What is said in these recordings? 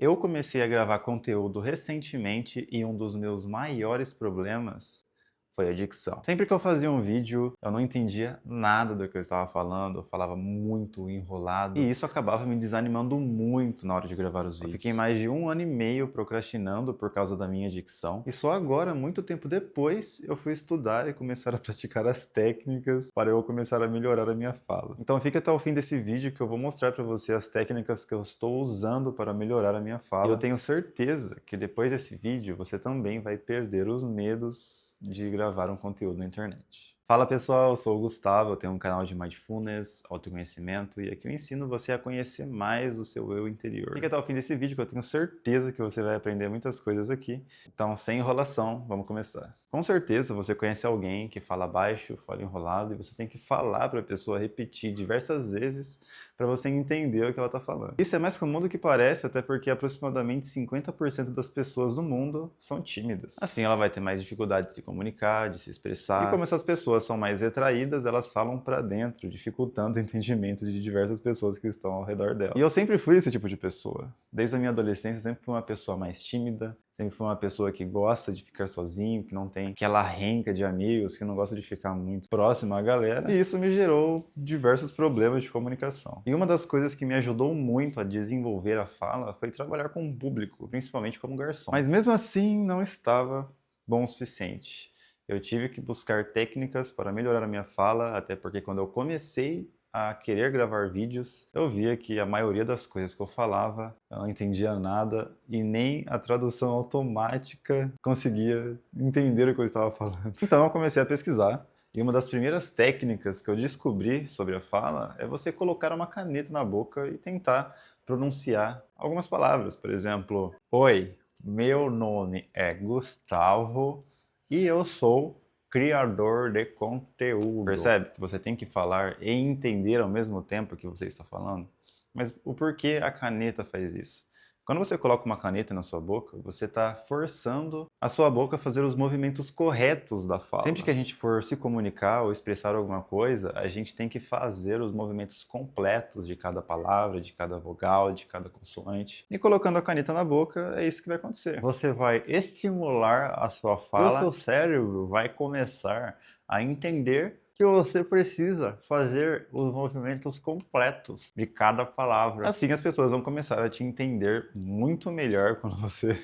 Eu comecei a gravar conteúdo recentemente e um dos meus maiores problemas foi a dicção. Sempre que eu fazia um vídeo, eu não entendia nada do que eu estava falando, eu falava muito enrolado, e isso acabava me desanimando muito na hora de gravar os vídeos. Eu fiquei mais de 1 ano e meio procrastinando por causa da minha dicção, e só agora, muito tempo depois, eu fui estudar e começar a praticar as técnicas para eu começar a melhorar a minha fala. Então fica até o fim desse vídeo que eu vou mostrar para você as técnicas que eu estou usando para melhorar a minha fala. E eu tenho certeza que depois desse vídeo você também vai perder os medos de gravar um conteúdo na internet. Fala pessoal, eu sou o Gustavo, eu tenho um canal de Mindfulness, autoconhecimento, e aqui eu ensino você a conhecer mais o seu eu interior. Fica até o fim desse vídeo que eu tenho certeza que você vai aprender muitas coisas aqui. Então, sem enrolação, vamos começar. Com certeza você conhece alguém que fala baixo, fala enrolado, e você tem que falar para a pessoa repetir diversas vezes para você entender o que ela está falando. Isso é mais comum do que parece, até porque aproximadamente 50% das pessoas do mundo são tímidas. Assim, ela vai ter mais dificuldade de se comunicar, de se expressar. E como essas pessoas são mais retraídas, elas falam para dentro, dificultando o entendimento de diversas pessoas que estão ao redor dela. E eu sempre fui esse tipo de pessoa. Desde a minha adolescência, eu sempre fui uma pessoa mais tímida, sempre fui uma pessoa que gosta de ficar sozinho, que não tem aquela renca de amigos, que não gosta de ficar muito próximo à galera. E isso me gerou diversos problemas de comunicação. E uma das coisas que me ajudou muito a desenvolver a fala foi trabalhar com o público, principalmente como garçom. Mas mesmo assim, não estava bom o suficiente. Eu tive que buscar técnicas para melhorar a minha fala, até porque quando eu comecei a querer gravar vídeos, eu via que a maioria das coisas que eu falava, eu não entendia nada e nem a tradução automática conseguia entender o que eu estava falando. Então eu comecei a pesquisar e uma das primeiras técnicas que eu descobri sobre a fala é você colocar uma caneta na boca e tentar pronunciar algumas palavras. Por exemplo, oi, meu nome é Gustavo e eu sou criador de conteúdo. Percebe que você tem que falar e entender ao mesmo tempo que você está falando? Mas o porquê a caneta faz isso? Quando você coloca uma caneta na sua boca, você está forçando a sua boca a fazer os movimentos corretos da fala. Sempre que a gente for se comunicar ou expressar alguma coisa, a gente tem que fazer os movimentos completos de cada palavra, de cada vogal, de cada consoante. E colocando a caneta na boca, é isso que vai acontecer. Você vai estimular a sua fala, o seu cérebro vai começar a entender que você precisa fazer os movimentos completos de cada palavra. Assim as pessoas vão começar a te entender muito melhor quando você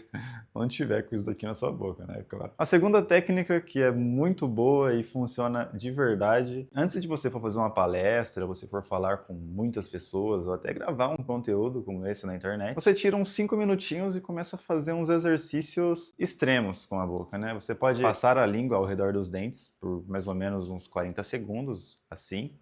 não tiver com isso daqui na sua boca, né? Claro. A segunda técnica que é muito boa e funciona de verdade, antes de você for fazer uma palestra, você for falar com muitas pessoas ou até gravar um conteúdo como esse na internet, você tira uns 5 minutinhos e começa a fazer uns exercícios extremos com a boca, né? Você pode passar a língua ao redor dos dentes por mais ou menos uns 40 segundos, assim.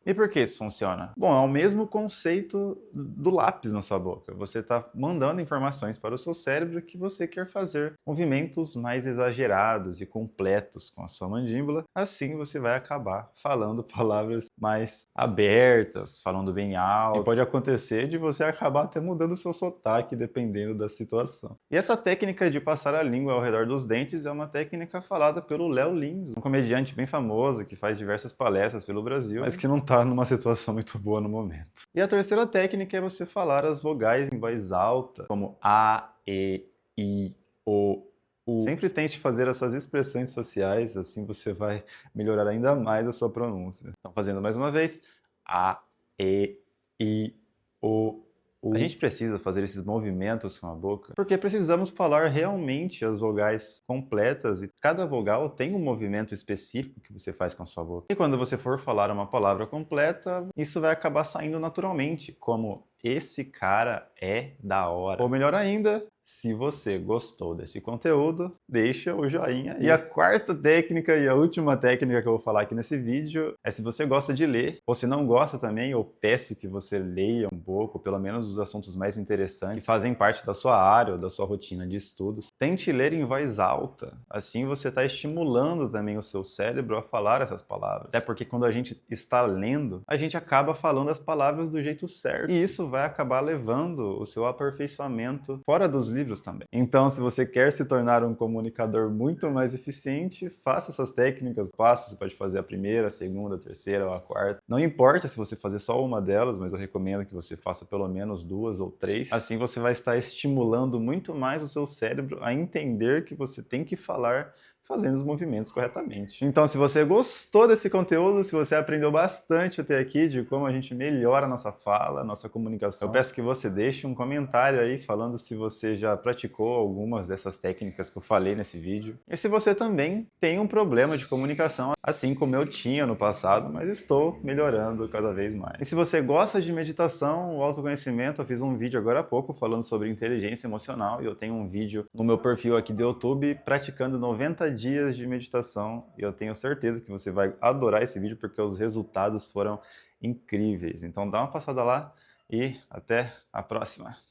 E por que isso funciona? Bom, é o mesmo conceito do lápis na sua boca. Você está mandando informações para o seu cérebro que você quer fazer movimentos mais exagerados e completos com a sua mandíbula. Assim você vai acabar falando palavras mais abertas, falando bem alto. E pode acontecer de você acabar até mudando o seu sotaque dependendo da situação. E essa técnica de passar a língua ao redor dos dentes é uma técnica falada pelo Léo Lins, um comediante bem famoso que faz diversas palestras pelo Brasil, mas que não está numa situação muito boa no momento. E a terceira técnica é você falar as vogais em voz alta, como A, E, I, O, U. Sempre tente fazer essas expressões faciais, assim você vai melhorar ainda mais a sua pronúncia. Então, fazendo mais uma vez, A, E, I, O, U. A gente precisa fazer esses movimentos com a boca porque precisamos falar realmente as vogais completas e cada vogal tem um movimento específico que você faz com a sua boca. E quando você for falar uma palavra completa, isso vai acabar saindo naturalmente, como esse cara é da hora. Ou melhor ainda, se você gostou desse conteúdo, deixa o joinha aí. E a quarta técnica e a última técnica que eu vou falar aqui nesse vídeo é se você gosta de ler, ou se não gosta também, eu peço que você leia um pouco, pelo menos os assuntos mais interessantes, que fazem parte da sua área ou da sua rotina de estudos. Tente ler em voz alta, assim você está estimulando também o seu cérebro a falar essas palavras. Até porque quando a gente está lendo, a gente acaba falando as palavras do jeito certo. E isso vai acabar levando o seu aperfeiçoamento fora dos livros também. Então, se você quer se tornar um comunicador muito mais eficiente, faça essas técnicas, passos, você pode fazer a primeira, a segunda, a terceira ou a quarta. Não importa se você fazer só uma delas, mas eu recomendo que você faça pelo menos 2 ou 3. Assim você vai estar estimulando muito mais o seu cérebro a entender que você tem que falar fazendo os movimentos corretamente. Então, se você gostou desse conteúdo, se você aprendeu bastante até aqui de como a gente melhora a nossa fala, a nossa comunicação, eu peço que você deixe um comentário aí falando se você já praticou algumas dessas técnicas que eu falei nesse vídeo. E se você também tem um problema de comunicação, assim como eu tinha no passado, mas estou melhorando cada vez mais. E se você gosta de meditação ou autoconhecimento, eu fiz um vídeo agora há pouco falando sobre inteligência emocional e eu tenho um vídeo no meu perfil aqui do YouTube praticando 90 dias de meditação e eu tenho certeza que você vai adorar esse vídeo porque os resultados foram incríveis. Então dá uma passada lá e até a próxima!